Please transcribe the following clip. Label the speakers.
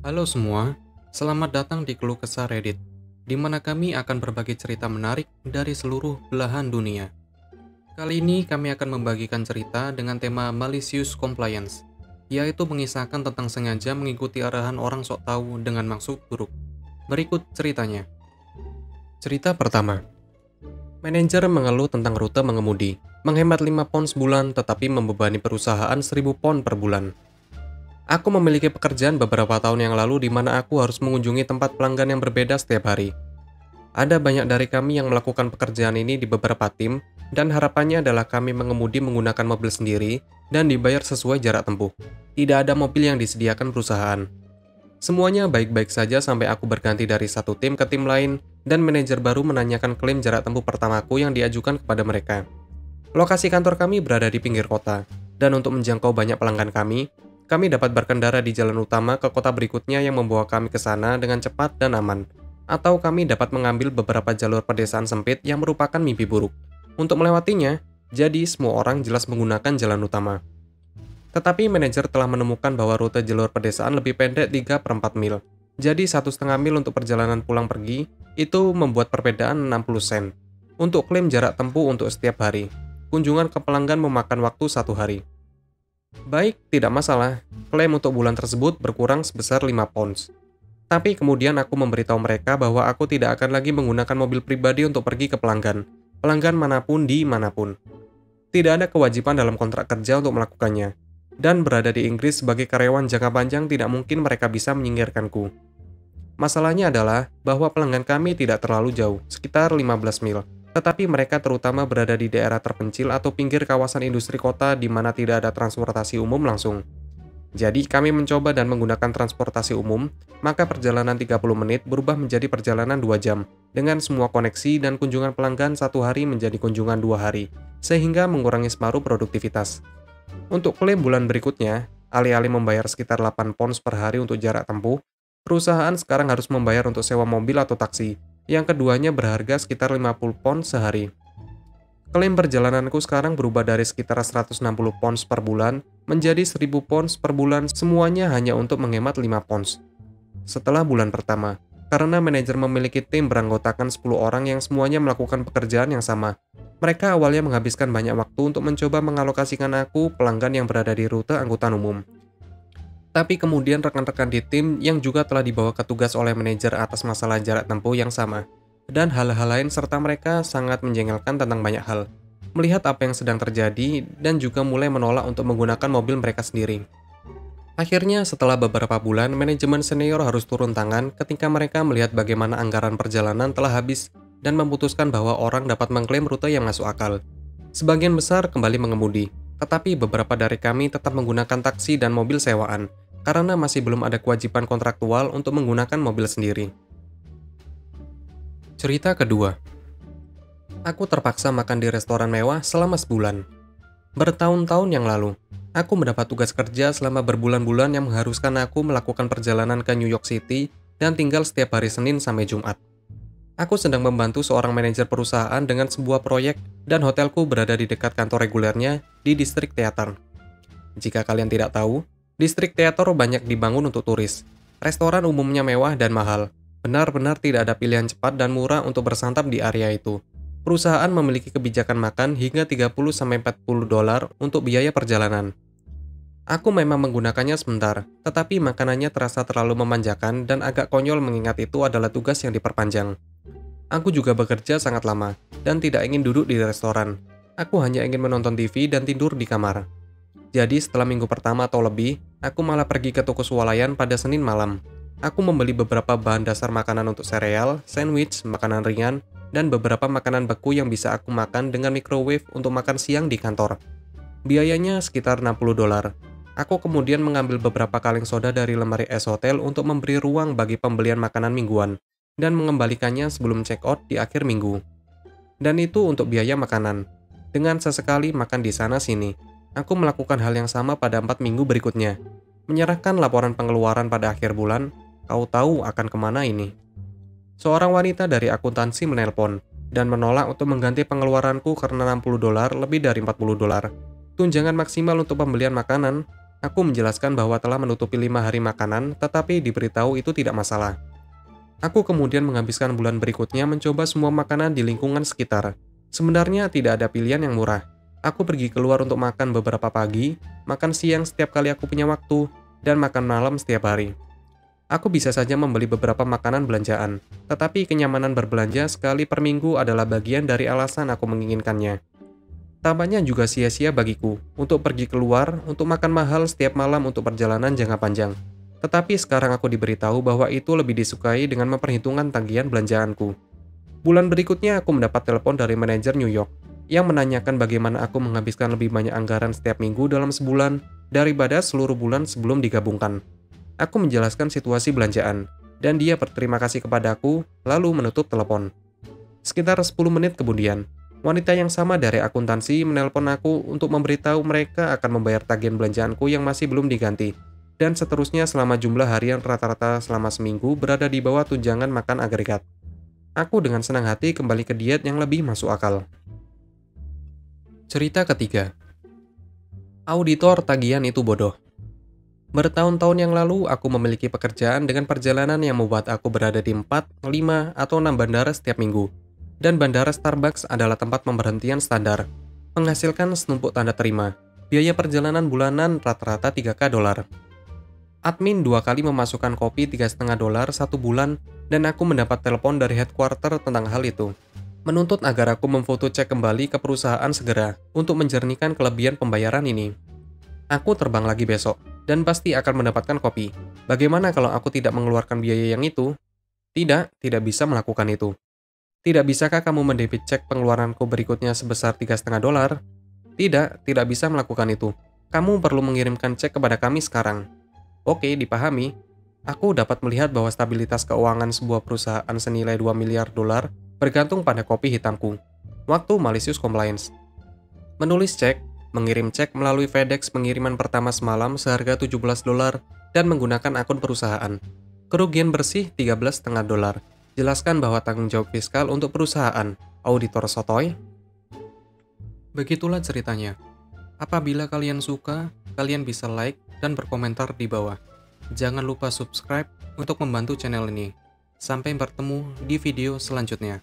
Speaker 1: Halo semua, selamat datang di Keluh Kesah Reddit, di mana kami akan berbagi cerita menarik dari seluruh belahan dunia. Kali ini kami akan membagikan cerita dengan tema Malicious Compliance, yaitu mengisahkan tentang sengaja mengikuti arahan orang sok tahu dengan maksud buruk. Berikut ceritanya. Cerita pertama. Manajer mengeluh tentang rute mengemudi, menghemat 5 pound sebulan tetapi membebani perusahaan 1000 pound per bulan. Aku memiliki pekerjaan beberapa tahun yang lalu di mana aku harus mengunjungi tempat pelanggan yang berbeda setiap hari. Ada banyak dari kami yang melakukan pekerjaan ini di beberapa tim, dan harapannya adalah kami mengemudi menggunakan mobil sendiri dan dibayar sesuai jarak tempuh. Tidak ada mobil yang disediakan perusahaan. Semuanya baik-baik saja sampai aku berganti dari satu tim ke tim lain, dan manajer baru menanyakan klaim jarak tempuh pertamaku yang diajukan kepada mereka. Lokasi kantor kami berada di pinggir kota, dan untuk menjangkau banyak pelanggan kami dapat berkendara di jalan utama ke kota berikutnya yang membawa kami ke sana dengan cepat dan aman. Atau kami dapat mengambil beberapa jalur pedesaan sempit yang merupakan mimpi buruk. Untuk melewatinya, jadi semua orang jelas menggunakan jalan utama. Tetapi manajer telah menemukan bahwa rute jalur pedesaan lebih pendek 3/4 mil. Jadi 1,5 mil untuk perjalanan pulang pergi, itu membuat perbedaan 60 sen. Untuk klaim jarak tempuh untuk setiap hari, kunjungan ke pelanggan memakan waktu 1 hari. Baik, tidak masalah. Klaim untuk bulan tersebut berkurang sebesar 5 pounds. Tapi kemudian aku memberitahu mereka bahwa aku tidak akan lagi menggunakan mobil pribadi untuk pergi ke pelanggan manapun di manapun. Tidak ada kewajiban dalam kontrak kerja untuk melakukannya. Dan berada di Inggris sebagai karyawan jangka panjang tidak mungkin mereka bisa menyingkirkanku. Masalahnya adalah bahwa pelanggan kami tidak terlalu jauh, sekitar 15 mil. Tetapi mereka terutama berada di daerah terpencil atau pinggir kawasan industri kota di mana tidak ada transportasi umum langsung. Jadi kami mencoba dan menggunakan transportasi umum, maka perjalanan 30 menit berubah menjadi perjalanan 2 jam, dengan semua koneksi dan kunjungan pelanggan 1 hari menjadi kunjungan 2 hari, sehingga mengurangi separuh produktivitas. Untuk klaim bulan berikutnya, alih-alih membayar sekitar 8 pounds per hari untuk jarak tempuh, perusahaan sekarang harus membayar untuk sewa mobil atau taksi, yang keduanya berharga sekitar 50 pounds sehari. Klaim perjalananku sekarang berubah dari sekitar 160 pounds per bulan menjadi 1000 pounds per bulan, semuanya hanya untuk menghemat 5 pounds. Setelah bulan pertama, karena manajer memiliki tim beranggotakan 10 orang yang semuanya melakukan pekerjaan yang sama, mereka awalnya menghabiskan banyak waktu untuk mencoba mengalokasikan aku pelanggan yang berada di rute angkutan umum. Tapi kemudian rekan-rekan di tim yang juga telah dibawa ke tugas oleh manajer atas masalah jarak tempuh yang sama, dan hal-hal lain serta mereka sangat menjengkelkan tentang banyak hal, melihat apa yang sedang terjadi dan juga mulai menolak untuk menggunakan mobil mereka sendiri. Akhirnya setelah beberapa bulan, manajemen senior harus turun tangan ketika mereka melihat bagaimana anggaran perjalanan telah habis dan memutuskan bahwa orang dapat mengklaim rute yang masuk akal. Sebagian besar kembali mengemudi, tetapi beberapa dari kami tetap menggunakan taksi dan mobil sewaan, karena masih belum ada kewajiban kontraktual untuk menggunakan mobil sendiri. Cerita kedua. Aku terpaksa makan di restoran mewah selama sebulan. Bertahun-tahun yang lalu, aku mendapat tugas kerja selama berbulan-bulan yang mengharuskan aku melakukan perjalanan ke New York City dan tinggal setiap hari Senin sampai Jumat. Aku sedang membantu seorang manajer perusahaan dengan sebuah proyek dan hotelku berada di dekat kantor regulernya di distrik teater. Jika kalian tidak tahu, distrik teater banyak dibangun untuk turis. Restoran umumnya mewah dan mahal. Benar-benar tidak ada pilihan cepat dan murah untuk bersantap di area itu. Perusahaan memiliki kebijakan makan hingga 30-40 dolar untuk biaya perjalanan. Aku memang menggunakannya sebentar, tetapi makanannya terasa terlalu memanjakan dan agak konyol mengingat itu adalah tugas yang diperpanjang. Aku juga bekerja sangat lama, dan tidak ingin duduk di restoran. Aku hanya ingin menonton TV dan tidur di kamar. Jadi setelah minggu pertama atau lebih, aku malah pergi ke toko swalayan pada Senin malam. Aku membeli beberapa bahan dasar makanan untuk sereal, sandwich, makanan ringan, dan beberapa makanan beku yang bisa aku makan dengan microwave untuk makan siang di kantor. Biayanya sekitar 60 dolar. Aku kemudian mengambil beberapa kaleng soda dari lemari es hotel untuk memberi ruang bagi pembelian makanan mingguan, dan mengembalikannya sebelum check-out di akhir minggu. Dan itu untuk biaya makanan. Dengan sesekali makan di sana-sini, aku melakukan hal yang sama pada 4 minggu berikutnya. Menyerahkan laporan pengeluaran pada akhir bulan, kau tahu akan kemana ini. Seorang wanita dari akuntansi menelpon, dan menolak untuk mengganti pengeluaranku karena 60 dolar lebih dari 40 dolar. Tunjangan maksimal untuk pembelian makanan. Aku menjelaskan bahwa telah menutupi 5 hari makanan, tetapi diberitahu itu tidak masalah. Aku kemudian menghabiskan bulan berikutnya mencoba semua makanan di lingkungan sekitar. Sebenarnya tidak ada pilihan yang murah. Aku pergi keluar untuk makan beberapa pagi, makan siang setiap kali aku punya waktu, dan makan malam setiap hari. Aku bisa saja membeli beberapa makanan belanjaan, tetapi kenyamanan berbelanja sekali per minggu adalah bagian dari alasan aku menginginkannya. Tampaknya juga sia-sia bagiku untuk pergi keluar untuk makan mahal setiap malam untuk perjalanan jangka panjang. Tetapi sekarang aku diberitahu bahwa itu lebih disukai dengan memperhitungkan tagihan belanjaanku. Bulan berikutnya aku mendapat telepon dari manajer New York yang menanyakan bagaimana aku menghabiskan lebih banyak anggaran setiap minggu dalam sebulan daripada seluruh bulan sebelum digabungkan. Aku menjelaskan situasi belanjaan, dan dia berterima kasih kepadaku lalu menutup telepon. Sekitar 10 menit kemudian, wanita yang sama dari akuntansi menelpon aku untuk memberitahu mereka akan membayar tagihan belanjaanku yang masih belum diganti, dan seterusnya selama jumlah harian rata-rata selama seminggu berada di bawah tunjangan makan agregat. Aku dengan senang hati kembali ke diet yang lebih masuk akal. Cerita ketiga. Auditor tagihan itu bodoh. Bertahun-tahun yang lalu, aku memiliki pekerjaan dengan perjalanan yang membuat aku berada di 4, 5, atau 6 bandara setiap minggu. Dan bandara Starbucks adalah tempat pemberhentian standar, menghasilkan senumpuk tanda terima. Biaya perjalanan bulanan rata-rata 3K dolar. Admin 2 kali memasukkan kopi $3,5 satu bulan, dan aku mendapat telepon dari headquarter tentang hal itu. Menuntut agar aku memfoto cek kembali ke perusahaan segera untuk menjernihkan kelebihan pembayaran ini. Aku terbang lagi besok, dan pasti akan mendapatkan kopi. Bagaimana kalau aku tidak mengeluarkan biaya yang itu? Tidak bisa melakukan itu. Tidak bisakah kamu mendebit cek pengeluaranku berikutnya sebesar $3,5? Tidak bisa melakukan itu. Kamu perlu mengirimkan cek kepada kami sekarang. Oke, dipahami. Aku dapat melihat bahwa stabilitas keuangan sebuah perusahaan senilai $2 miliar bergantung pada kopi hitamku. Waktu malicious compliance. Menulis cek, mengirim cek melalui FedEx pengiriman pertama semalam seharga $17 dan menggunakan akun perusahaan. Kerugian bersih $13,5. Jelaskan bahwa tanggung jawab fiskal untuk perusahaan. Auditor sotoy. Begitulah ceritanya. Apabila kalian suka, kalian bisa like dan berkomentar di bawah. Jangan lupa subscribe untuk membantu channel ini. Sampai bertemu di video selanjutnya.